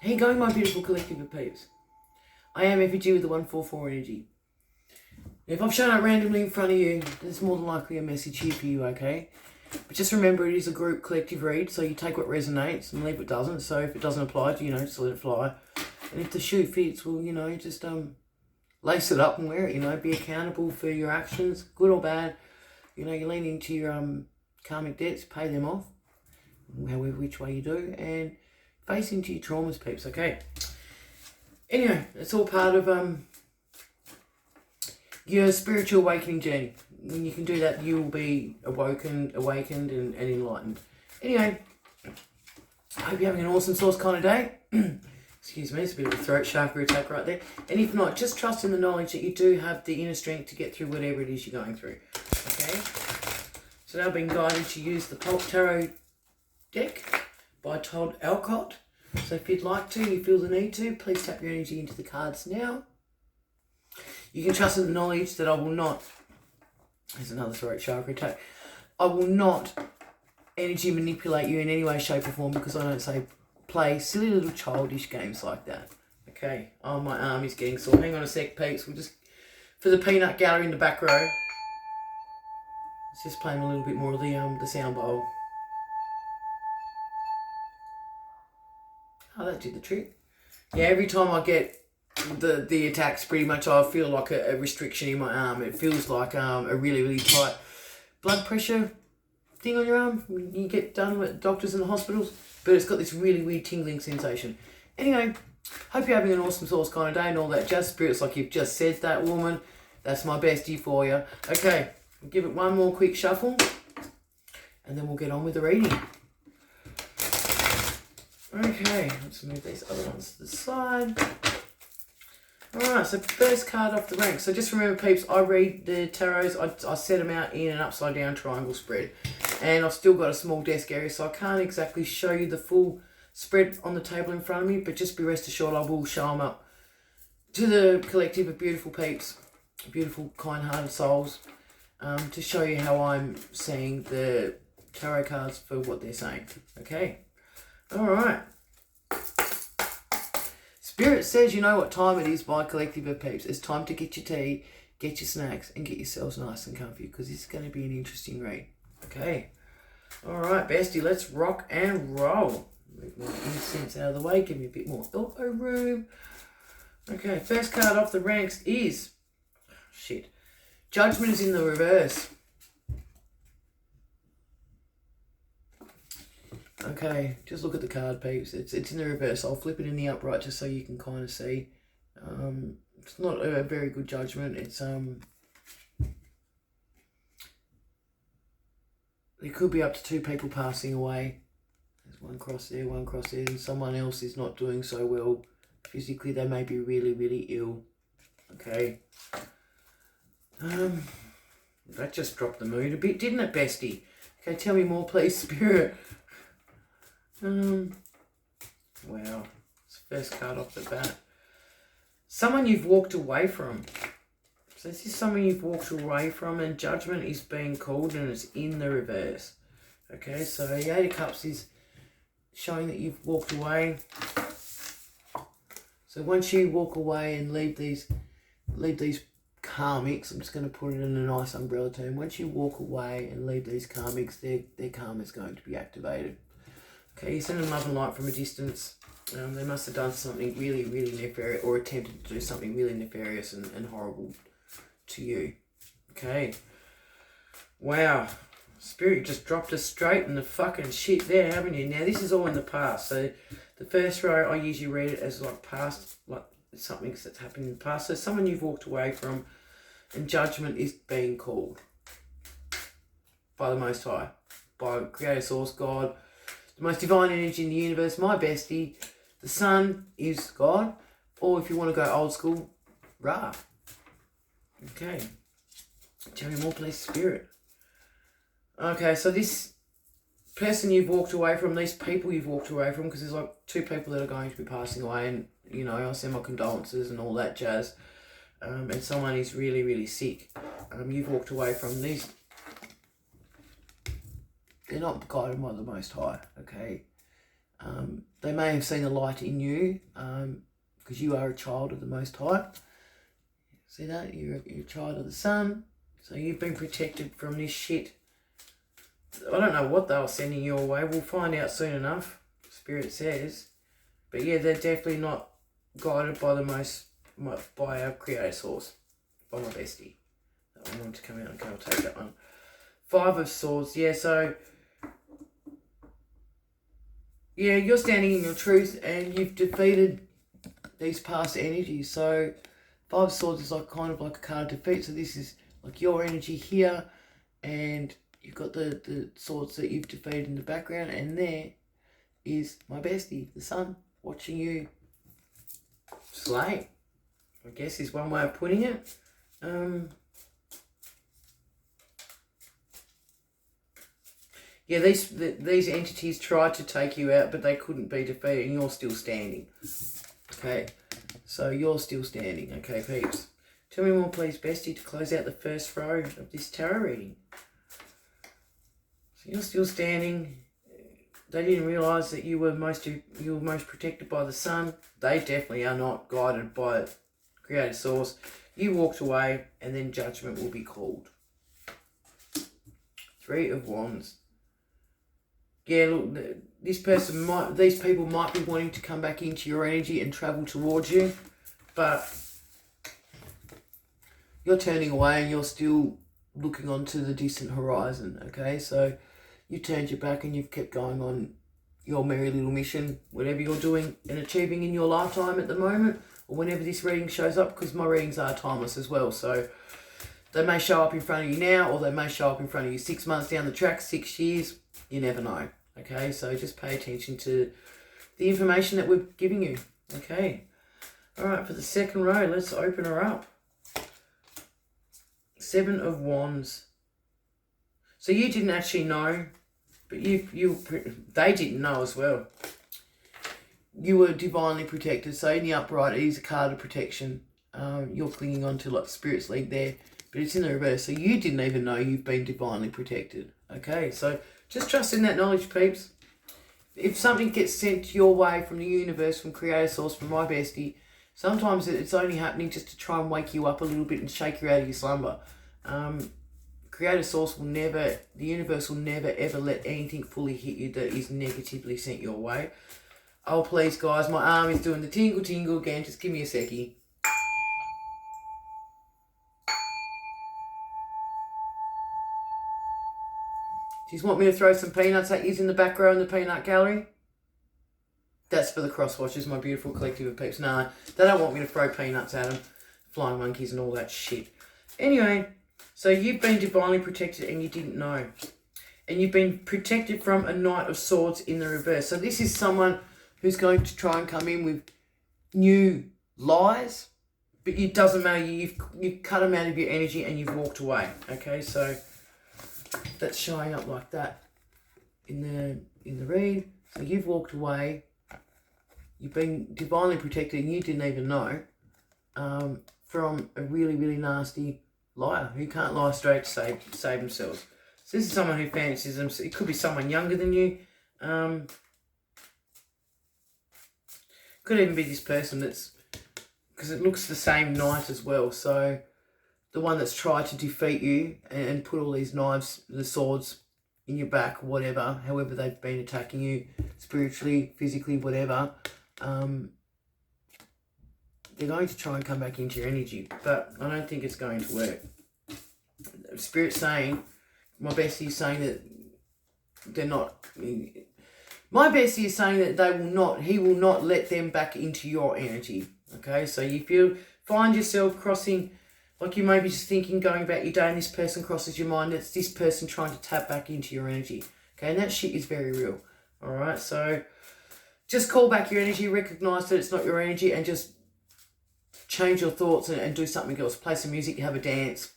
How you going, my beautiful collective of peeps? I am FG with the 144 energy. If I've shown up randomly in front of you, there's more than likely a message here for you, okay? But just remember, it is a group collective read, so you take what resonates and leave what doesn't. So if it doesn't apply to you, just let it fly. And if the shoe fits, well, just lace it up and wear it, be accountable for your actions, good or bad. You lean into your karmic debts, pay them off, however which way you do, and face into your traumas, peeps, okay? Anyway, it's all part of your spiritual awakening journey. When you can do that, you will be awakened and enlightened. Anyway, I hope you're having an awesome source kind of day. Excuse me, it's a bit of a throat chakra attack right there. And if not, just trust in the knowledge that you do have the inner strength to get through whatever it is you're going through. Okay? So now I've been guided to use the Pulp Tarot deck by Todd Alcott. So if you'd like to, you feel the need to, please tap your energy into the cards now. You can trust in the knowledge that I will not, there's another throat chakra attack, I will not energy manipulate you in any way, shape or form, because I don't say play silly little childish games like that. Okay, oh, my arm is getting sore. Hang on a sec, peeps. We'll just, for the peanut gallery in the back row, let's just play a little bit more of the sound bowl. Oh, that did the trick. Yeah, every time I get the attacks, pretty much I feel like a restriction in my arm. It feels like a really, really tight blood pressure thing on your arm when you get done with doctors in the hospitals. But it's got this really weird tingling sensation. Anyway, hope you're having an awesome source kind of day and all that jazz. Spirits, like you've just said, that woman, that's my bestie for you. Okay, we'll give it one more quick shuffle and then we'll get on with the reading. Okay, let's move these other ones to the side. Alright, so first card off the rank. So just remember, peeps, I read the tarots, I set them out in an upside down triangle spread. And I've still got a small desk area, so I can't exactly show you the full spread on the table in front of me, but just be rest assured I will show them up to the collective of beautiful peeps, beautiful kind-hearted souls, to show you how I'm seeing the tarot cards for what they're saying. Okay? Alright. Spirit says you know what time it is, my collective of peeps. It's time to get your tea, get your snacks, and get yourselves nice and comfy, because it's going to be an interesting read. Okay. Alright, bestie, let's rock and roll. Move my incense out of the way, give me a bit more elbow room. Okay, first card off the ranks is... shit. Judgment is in the reverse. Okay, just look at the card, peeps. It's in the reverse. I'll flip it in the upright just so you can kind of see. It's not a very good judgment. It's there could be up to 2 people passing away. There's one cross there, and someone else is not doing so well. Physically, they may be really, really ill. Okay. That just dropped the mood a bit, didn't it, bestie? Okay, tell me more, please, Spirit. Wow. It's the first card off the bat. Someone you've walked away from. So this is someone you've walked away from, and judgment is being called, and it's in the reverse. Okay, so the 8 of Cups is showing that you've walked away. So once you walk away and leave these karmics, I'm just going to put it in a nice umbrella term. Once you walk away and leave these karmics, their karma is going to be activated. Okay, you're sending love and light from a distance. They must have done something really, really nefarious, or attempted to do something really nefarious and horrible to you. Okay. Wow. Spirit just dropped us straight in the fucking shit there, haven't you? Now, this is all in the past. So, the first row, I usually read it as like past, like something that's happened in the past. So, someone you've walked away from, and judgment is being called by the Most High, by Creator Source, God, the most divine energy in the universe, my bestie. The sun is God, or if you want to go old school, Ra. Okay. Tell me more, please, Spirit. Okay, so this person you've walked away from, these people you've walked away from, because there's like 2 people that are going to be passing away, and, I send my condolences and all that jazz, and someone is really, really sick. You've walked away from these. They're not guided by the Most High, okay? They may have seen a light in you, because you are a child of the Most High. See that? You're a child of the sun. So you've been protected from this shit. I don't know what they were sending your way. We'll find out soon enough, Spirit says. But yeah, they're definitely not guided by by our creator source, by my bestie. That one wanted to come out. Okay, I'll take that one. 5 of Swords. Yeah, so yeah, you're standing in your truth and you've defeated these past energies. So 5 of Swords is like kind of like a card of defeat. So this is like your energy here, and you've got the swords that you've defeated in the background, and there is my bestie, the sun, watching you slay, I guess is one way of putting it. Yeah, these entities tried to take you out, but they couldn't be defeated, and you're still standing. Okay, so you're still standing. Okay, peeps. Tell me more, please, bestie, to close out the first row of this tarot reading. So you're still standing. They didn't realise that you were most protected by the sun. They definitely are not guided by Creator Source. You walked away, and then judgment will be called. 3 of Wands. Yeah, look, these people might be wanting to come back into your energy and travel towards you, but you're turning away and you're still looking onto the distant horizon, okay? So you turned your back and you've kept going on your merry little mission, whatever you're doing and achieving in your lifetime at the moment, or whenever this reading shows up, because my readings are timeless as well. So they may show up in front of you now, or they may show up in front of you 6 months down the track, 6 years, you never know. Okay, so just pay attention to the information that we're giving you. Okay. All right, for the second row, let's open her up. 7 of Wands. So you didn't actually know, but they didn't know as well. You were divinely protected. So in the upright, it is a card of protection. You're clinging on to like Spirit's lead there, but it's in the reverse. So you didn't even know you've been divinely protected. Okay, so just trust in that knowledge, peeps. If something gets sent your way from the universe, from Creator Source, from my bestie, sometimes it's only happening just to try and wake you up a little bit and shake you out of your slumber. Creator Source will never, the universe will never ever let anything fully hit you that is negatively sent your way. Oh, please, guys, my arm is doing the tingle again. Just give me a seckie. Do you want me to throw some peanuts at you in the back row in the peanut gallery? That's for the cross-watchers, my beautiful collective of peeps. No, they don't want me to throw peanuts at them. Flying monkeys and all that shit. Anyway, so you've been divinely protected and you didn't know. And you've been protected from a Knight of Swords in the reverse. So this is someone who's going to try and come in with new lies. But it doesn't matter. You've cut them out of your energy and you've walked away. Okay, so that's showing up like that in the read. So you've walked away. You've been divinely protected and you didn't even know, from a really, really nasty liar who can't lie straight to save themselves. So this is someone who fancies them. It could be someone younger than you. Could even be this person that's, because it looks the same knight as well. So the one that's tried to defeat you and put all these knives, the swords in your back, whatever, however they've been attacking you, spiritually, physically, whatever, they're going to try and come back into your energy, but I don't think it's going to work. Spirit's saying, my bestie is saying that they're not, my bestie is saying that he will not let them back into your energy. Okay, so if you find yourself crossing, like you may be just thinking, going about your day, and this person crosses your mind, it's this person trying to tap back into your energy. Okay, and that shit is very real. All right, so just call back your energy, recognize that it's not your energy, and just change your thoughts and do something else. Play some music, have a dance,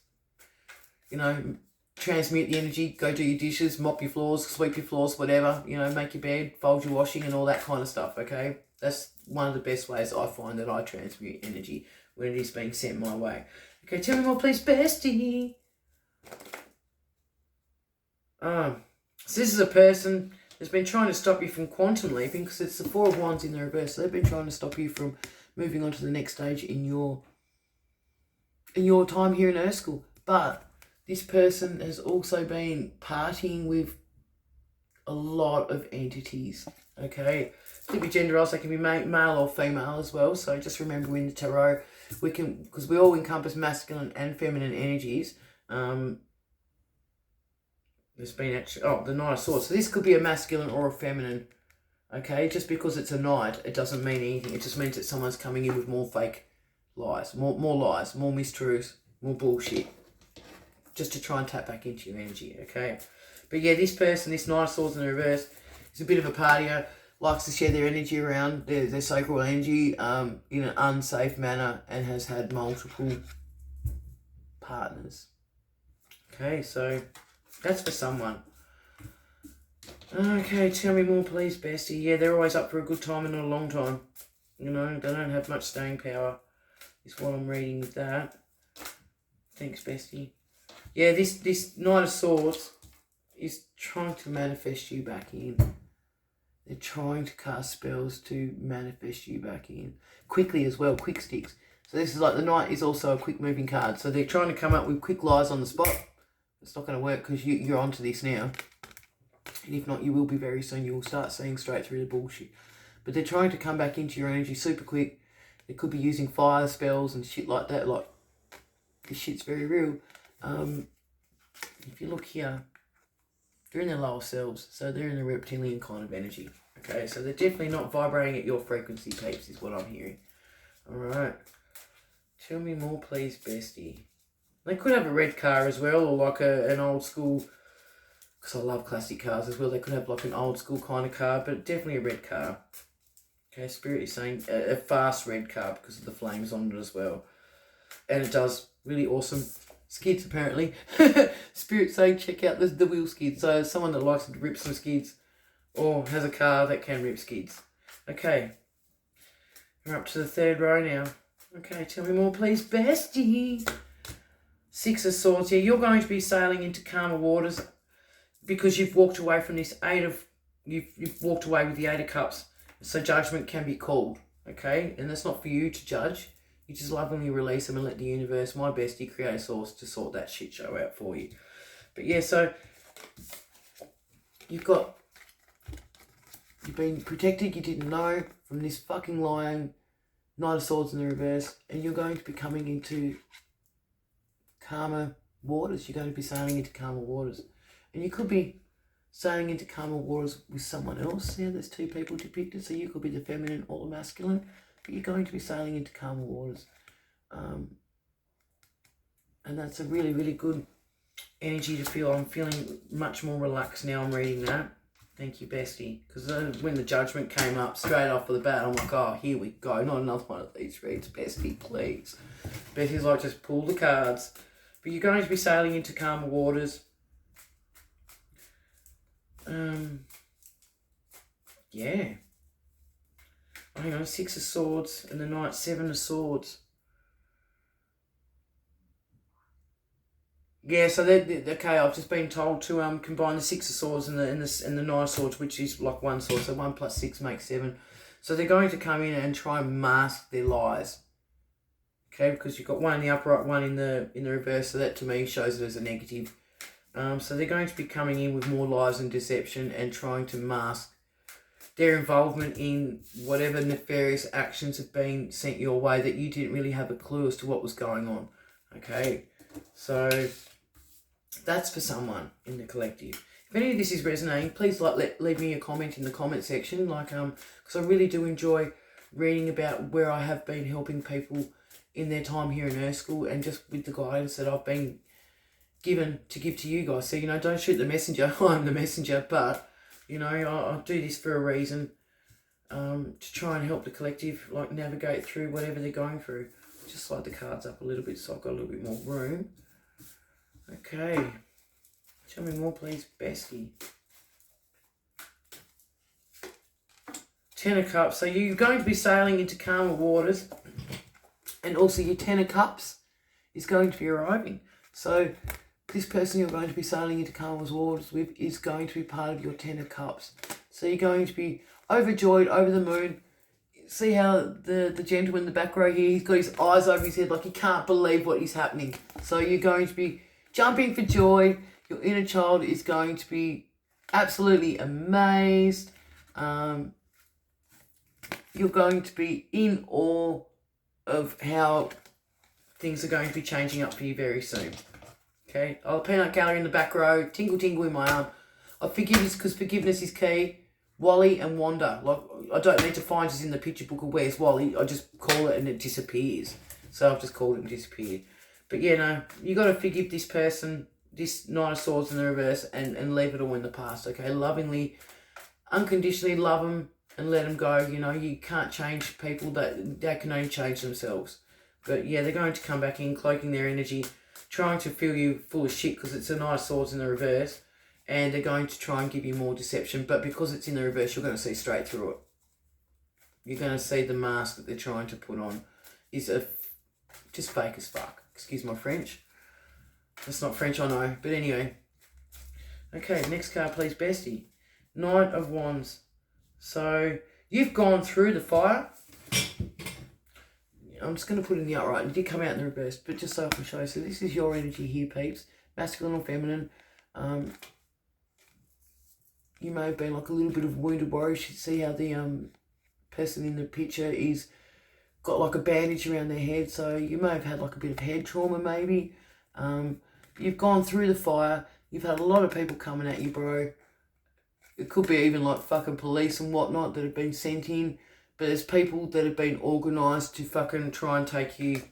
you know, transmute the energy, go do your dishes, mop your floors, sweep your floors, whatever, you know, make your bed, fold your washing and all that kind of stuff, okay? That's one of the best ways I find that I transmute energy when it is being sent my way. Okay, tell me more, please, bestie. So this is a person has been trying to stop you from quantum leaping, because it's the Four of Wands in the reverse. So they've been trying to stop you from moving on to the next stage in your time here in Earth School. But this person has also been partying with a lot of entities, okay? Could be gender roles, they can be male or female as well. So just remember, in the tarot, we can, because we all encompass masculine and feminine energies. There's been actually, the Knight of Swords. So this could be a masculine or a feminine, okay? Just because it's a knight, it doesn't mean anything. It just means that someone's coming in with more fake lies, more lies, more mistruths, more bullshit, just to try and tap back into your energy, okay? But yeah, this person, this Knight of Swords in the reverse, is a bit of a partier, likes to share their energy around, their sacral energy, in an unsafe manner, and has had multiple partners. Okay, so that's for someone. Okay, tell me more, please, bestie. Yeah, they're always up for a good time and not a long time. You know, they don't have much staying power, is what I'm reading with that. Thanks, bestie. Yeah, this Knight of Swords is trying to manifest you back in. They're trying to cast spells to manifest you back in. Quickly as well, quick sticks. So this is like, the Knight is also a quick moving card. So they're trying to come up with quick lies on the spot. It's not going to work because you're onto this now. And if not, you will be very soon. You will start seeing straight through the bullshit. But they're trying to come back into your energy super quick. They could be using fire spells and shit like that. Like, this shit's very real. If you look here, they're in their lower selves. So they're in the reptilian kind of energy. Okay, so they're definitely not vibrating at your frequency, peeps, is what I'm hearing. Alright. Tell me more, please, bestie. They could have a red car as well, or like an old school, because I love classic cars as well. They could have like an old school kind of car, but definitely a red car. Okay, Spirit is saying a fast red car because of the flames on it as well. And it does really awesome skids, apparently. Spirit saying check out the wheel skids. So someone that likes to rip some skids, or has a car that can rip skids. Okay, we're up to the third row now. Okay, tell me more, please, bestie. Six of Swords. Yeah, you're going to be sailing into calmer waters because you've walked away from this you've walked away with the Eight of Cups. So judgment can be called, okay? And that's not for you to judge. You just lovingly release them and let the universe, my bestie, create a source to sort that shit show out for you. But yeah, so you've been protected, you didn't know, from this fucking lying Knight of Swords in the reverse, and you're going to be coming into calmer waters. You're going to be sailing into calmer waters. And you could be sailing into calmer waters with someone else. Yeah, there's two people depicted, so you could be the feminine or the masculine, but you're going to be sailing into calmer waters. And that's a really, really good energy to feel. I'm feeling much more relaxed now I'm reading that. Thank you, bestie. Because when the judgment came up straight off of the bat, I'm like, oh, here we go. Not another one of these reads, bestie, please. Bestie's like, just pull the cards. But you're going to be sailing into calmer waters. Yeah. Oh, hang on, Six of Swords and the Knight, Seven of Swords. Yeah, so okay. I've just been told to combine the Six of Swords and the Nine of Swords, which is like one sword. So 1 plus 6 makes 7. So they're going to come in and try and mask their lies. Okay, because you've got one in the upright, one in the reverse. So that to me shows it as a negative. So they're going to be coming in with more lies and deception and trying to mask their involvement in whatever nefarious actions have been sent your way that you didn't really have a clue as to what was going on. Okay, so that's for someone in the collective. If any of this is resonating, please leave me a comment in the comment section. Because I really do enjoy reading about where I have been helping people in their time here in Earth School, and just with the guidance that I've been given to give to you guys. So, don't shoot the messenger. I'm the messenger, but, I'll do this for a reason, to try and help the collective, navigate through whatever they're going through. Just slide the cards up a little bit so I've got a little bit more room. Okay. Show me more, please, bestie. Ten of Cups. So you're going to be sailing into calmer waters, and also your Ten of Cups is going to be arriving. So this person you're going to be sailing into calmer waters with is going to be part of your Ten of Cups. So you're going to be overjoyed, over the moon. See how the gentleman in the back row here, he's got his eyes over his head like he can't believe what is happening. So you're going to be jumping for joy. Your inner child is going to be absolutely amazed. You're going to be in awe of how things are going to be changing up for you very soon. Okay, oh, peanut gallery in the back row, tingle tingle in my arm. I forgive you because forgiveness is key. Wally and Wanda. Like, I don't need to find this in the picture book of where's Wally. I just call it and it disappears. So I've just called it and disappeared. But yeah, no, you got to forgive this person, this Knight of Swords in the reverse, and leave it all in the past, okay? Lovingly, unconditionally love them and let them go. You know, you can't change people. That can only change themselves. But yeah, they're going to come back in, cloaking their energy, trying to feel you full of shit because it's a Knight of Swords in the reverse. And they're going to try and give you more deception. But because it's in the reverse, you're going to see straight through it. You're going to see the mask that they're trying to put on is just fake as fuck. Excuse my French. That's not French, I know. But anyway. Okay, next card, please, bestie. Knight of Wands. So, you've gone through the fire. I'm just going to put in the upright. It did come out in the reverse, but just so I can show you. So, this is your energy here, peeps. Masculine or feminine. You may have been like a little bit of wounded warrior. You should see how the person in the picture is got like a bandage around their head. So you may have had like a bit of head trauma maybe. You've gone through the fire. You've had a lot of people coming at you, bro. It could be even like fucking police and whatnot that have been sent in. But there's people that have been organised to fucking try and take you,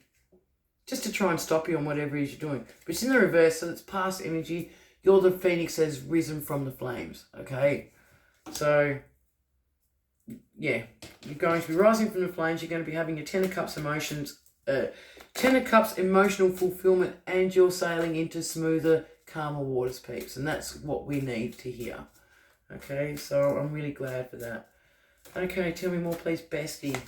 just to try and stop you on whatever it is you're doing. But it's in the reverse, so it's past energy. You're the phoenix that has risen from the flames, okay? So, yeah, you're going to be rising from the flames. You're going to be having your Ten of Cups emotions, Ten of Cups emotional fulfillment, and you're sailing into smoother, calmer waters, peeps. And that's what we need to hear, okay? So I'm really glad for that. Okay, tell me more, please, bestie.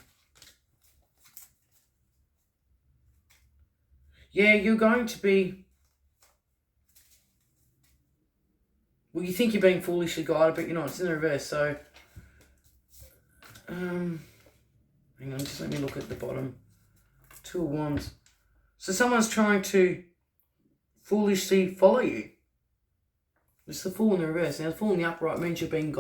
Yeah, you're going to be... Well, you think you're being foolishly guided, but you're not. It's in the reverse. So, hang on, just let me look at the bottom. Two of Wands. So someone's trying to foolishly follow you. It's the Fool in the reverse. Now, the Fool in the upright means you're being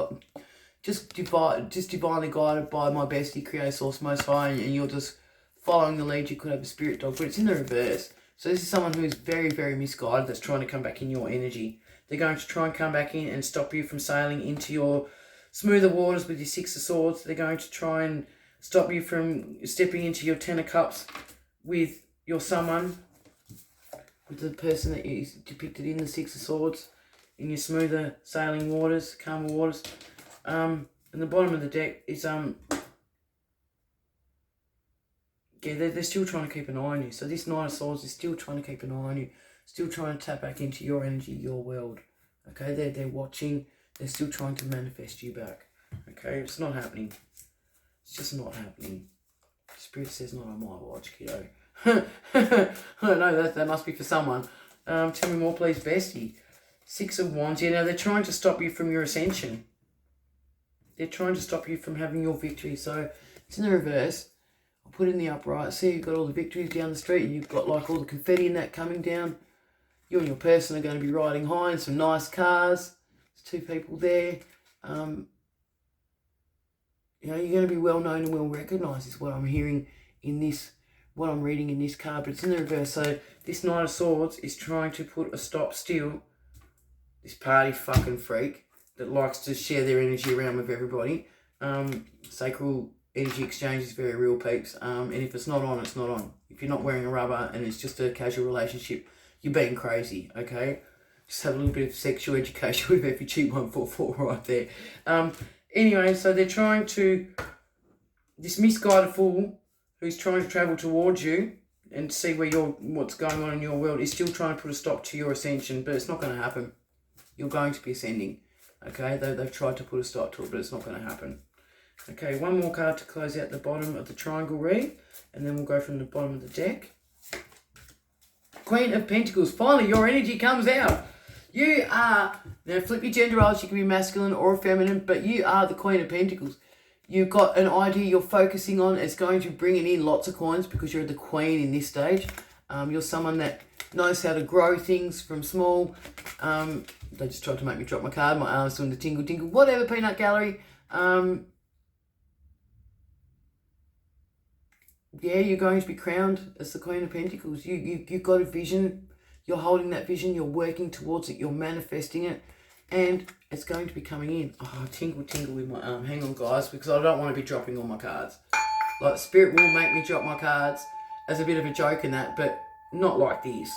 just divinely guided by my bestie, Creator Source Most High, and you're just following the lead. You could have a spirit dog, but it's in the reverse. So this is someone who is very, very misguided that's trying to come back in your energy. They're going to try and come back in and stop you from sailing into your smoother waters with your Six of Swords. They're going to try and stop you from stepping into your Ten of Cups with your someone, with the person that is depicted in the Six of Swords, in your smoother sailing waters, calmer waters. And the bottom of the deck is, yeah, they're still trying to keep an eye on you. So this Knight of Swords is still trying to keep an eye on you. Still trying to tap back into your energy, your world. Okay, they're watching. They're still trying to manifest you back. Okay, it's not happening. It's just not happening. Spirit says not on my watch, kiddo. I don't know, that must be for someone. Tell me more, please, bestie. Six of Wands. Yeah, now they're trying to stop you from your ascension. They're trying to stop you from having your victory. So it's in the reverse. I'll put it in the upright. See, you've got all the victories down the street and you've got like all the confetti and that coming down. You and your person are going to be riding high in some nice cars. There's two people there. You know, you're going to be well known and well recognised is what I'm hearing in this, what I'm reading in this card. But it's in the reverse. So this Knight of Swords is trying to put a stop still. This party fucking freak that likes to share their energy around with everybody. Sacral energy exchange is very real, peeps. And if it's not on, it's not on. If you're not wearing a rubber and it's just a casual relationship, you're being crazy, okay? Just have a little bit of sexual education with FG 144 right there. Anyway, so they're trying to... This misguided fool who's trying to travel towards you and see what's going on in your world is still trying to put a stop to your ascension, but it's not going to happen. You're going to be ascending, okay? They've tried to put a stop to it, but it's not going to happen. Okay, one more card to close out the bottom of the triangle read, and then we'll go from the bottom of the deck. Queen of Pentacles. Finally, your energy comes out. You are, now flip your gender roles, you can be masculine or feminine, but you are the Queen of Pentacles. You've got an idea you're focusing on. It's going to bring in lots of coins because you're the queen in this stage. You're someone that knows how to grow things from small. They just tried to make me drop my card. My arm's doing the tingle tingle. Whatever, peanut gallery. Yeah, you're going to be crowned as the Queen of Pentacles. You've got a vision. You're holding that vision. You're working towards it. You're manifesting it. And it's going to be coming in. Oh, tingle, tingle with my arm. Hang on, guys, because I don't want to be dropping all my cards. Like, Spirit will make me drop my cards as a bit of a joke in that, but not like this.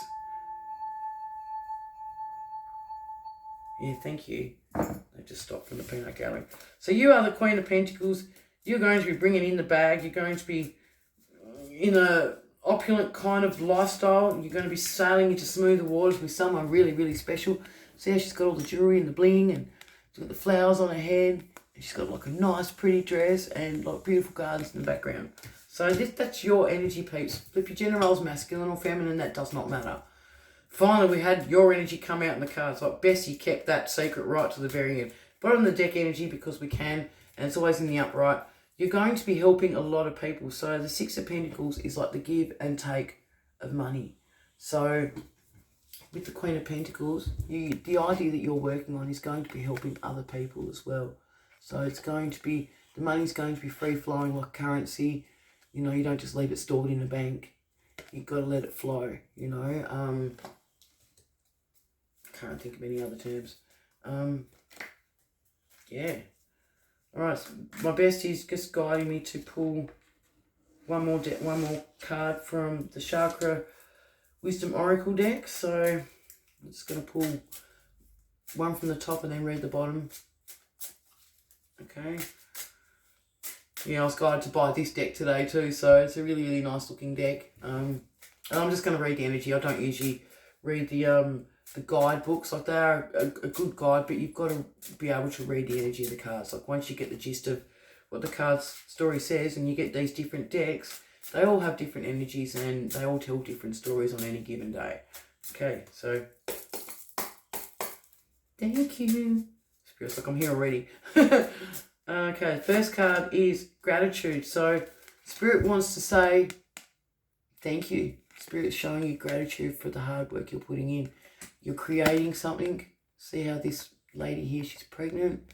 Yeah, thank you. I just stopped from the peanut gallery. So you are the Queen of Pentacles. You're going to be bringing in the bag. You're going to be in a opulent kind of lifestyle. You're going to be sailing into smoother waters with someone really, really special. See how she's got all the jewellery and the bling, and she's got the flowers on her head, and she's got like a nice pretty dress and like beautiful gardens in the background. So that's your energy, peeps. Flip your gender roles, masculine or feminine, that does not matter. Finally, we had your energy come out in the cards. Like Bessie kept that secret right to the very end. Bottom of the deck energy because we can, and it's always in the upright. You're going to be helping a lot of people. So the Six of Pentacles is like the give and take of money. So with the Queen of Pentacles, the idea that you're working on is going to be helping other people as well. So it's going to be, the money's going to be free flowing like currency. You know, you don't just leave it stored in a bank. You've got to let it flow, you know. Can't think of any other terms. Yeah. Alright, so my bestie's just guiding me to pull one more card from the Chakra Wisdom Oracle deck. So I'm just going to pull one from the top and then read the bottom. Okay. Yeah, I was guided to buy this deck today too, so it's a really, really nice looking deck. And I'm just going to read the energy. I don't usually read the guidebooks. Like, they are a good guide, but you've got to be able to read the energy of the cards. Like, once you get the gist of what the card's story says and you get these different decks, they all have different energies and they all tell different stories on any given day. Okay, so thank you. Feels like I'm here already. Okay, first card is gratitude. So Spirit wants to say thank you. Spirit's showing you gratitude for the hard work you're putting in. You're creating something. See how this lady here, she's pregnant.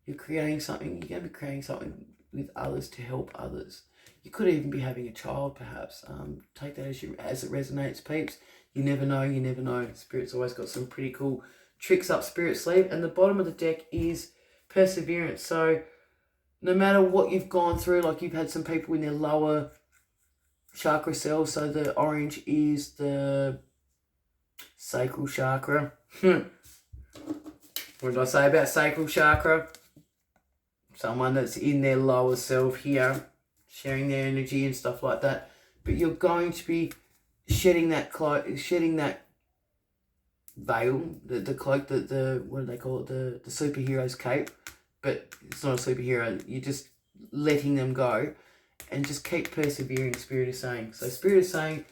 You're creating something. You're going to be creating something with others to help others. You could even be having a child, perhaps. Take that as it resonates, peeps. You never know, you never know. Spirit's always got some pretty cool tricks up Spirit's sleeve. And the bottom of the deck is perseverance. So no matter what you've gone through, like you've had some people in their lower chakra cells. So the orange is the sacral chakra. What did I say about sacral chakra? Someone that's in their lower self here, sharing their energy and stuff like that. But you're going to be shedding that cloak, shedding that veil, the cloak, the what do they call it? The superhero's cape. But it's not a superhero. You're just letting them go and just keep persevering, Spirit is saying. So Spirit is saying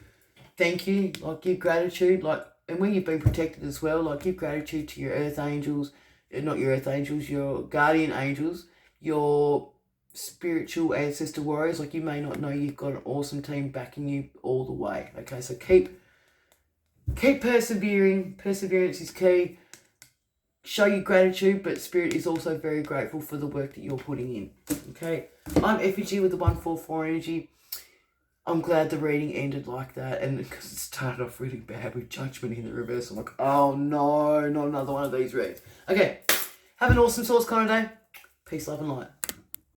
thank you, like give gratitude, like, and when you've been protected as well, like give gratitude to your earth angels, not your earth angels, your guardian angels, your spiritual ancestor warriors. Like, you may not know you've got an awesome team backing you all the way. Okay, so keep persevering. Perseverance is key. Show you gratitude, but Spirit is also very grateful for the work that you're putting in. Okay, I'm Effigy with the 144 energy. I'm glad the reading ended like that, and because it started off really bad with Judgment in the reverse. I'm like, oh no, not another one of these reads. Okay, have an awesome source kind of day. Peace, love and light.